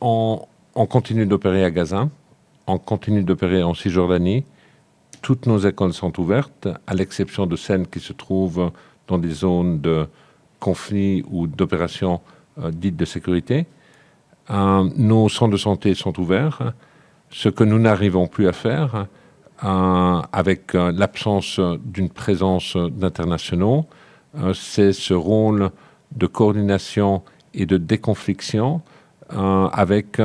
on continue d'opérer à Gaza, on continue d'opérer en Cisjordanie. Toutes nos écoles sont ouvertes, à l'exception de celles qui se trouvent dans des zones de conflit ou d'opérations dites de sécurité. Nos centres de santé sont ouverts. Ce que nous n'arrivons plus à faire, avec l'absence d'une présence d'internationaux, c'est ce rôle de coordination et de déconfliction avec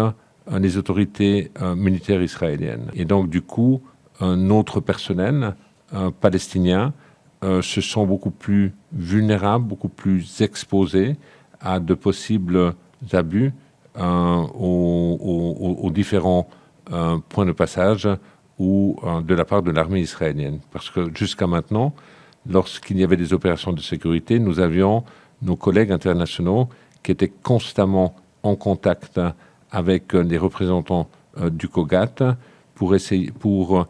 les autorités militaires israéliennes. Et donc, du coup, notre personnel palestinien se sent beaucoup plus vulnérables, beaucoup plus exposés à de possibles abus aux différents points de passage ou de la part de l'armée israélienne. Parce que jusqu'à maintenant, lorsqu'il y avait des opérations de sécurité, nous avions nos collègues internationaux qui étaient constamment en contact avec les représentants du COGAT pour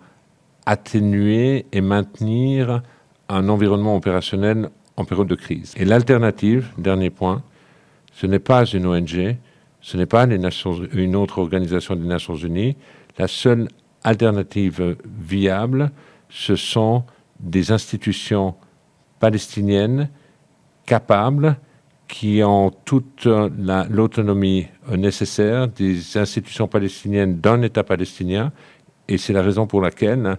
atténuer et maintenir un environnement opérationnel en période de crise. Et l'alternative, dernier point, ce n'est pas une ONG, ce n'est pas une autre organisation des Nations Unies. La seule alternative viable, ce sont des institutions palestiniennes capables, qui ont toute l'autonomie nécessaire, des institutions palestiniennes d'un État palestinien. Et c'est la raison pour laquelle,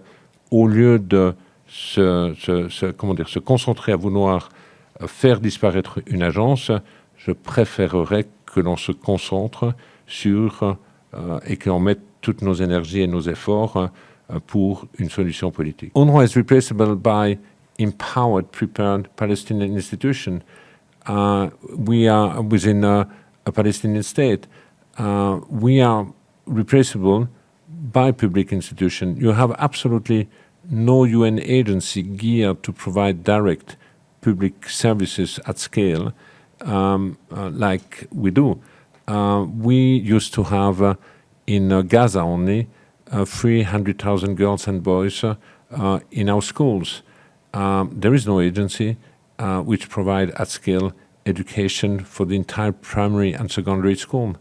au lieu de se concentrer à vouloir faire disparaître une agence, je préférerais que l'on se concentre sur et que l'on mette toutes nos énergies et nos efforts pour une solution politique. UNRWA is replaceable by empowered, prepared Palestinian institutions. We are within a Palestinian state. We are replaceable by public institutions. You have absolutely no UN agency geared to provide direct public services at scale like we do. We used to have in Gaza only 300,000 girls and boys in our schools. There is no agency which provide at scale education for the entire primary and secondary school.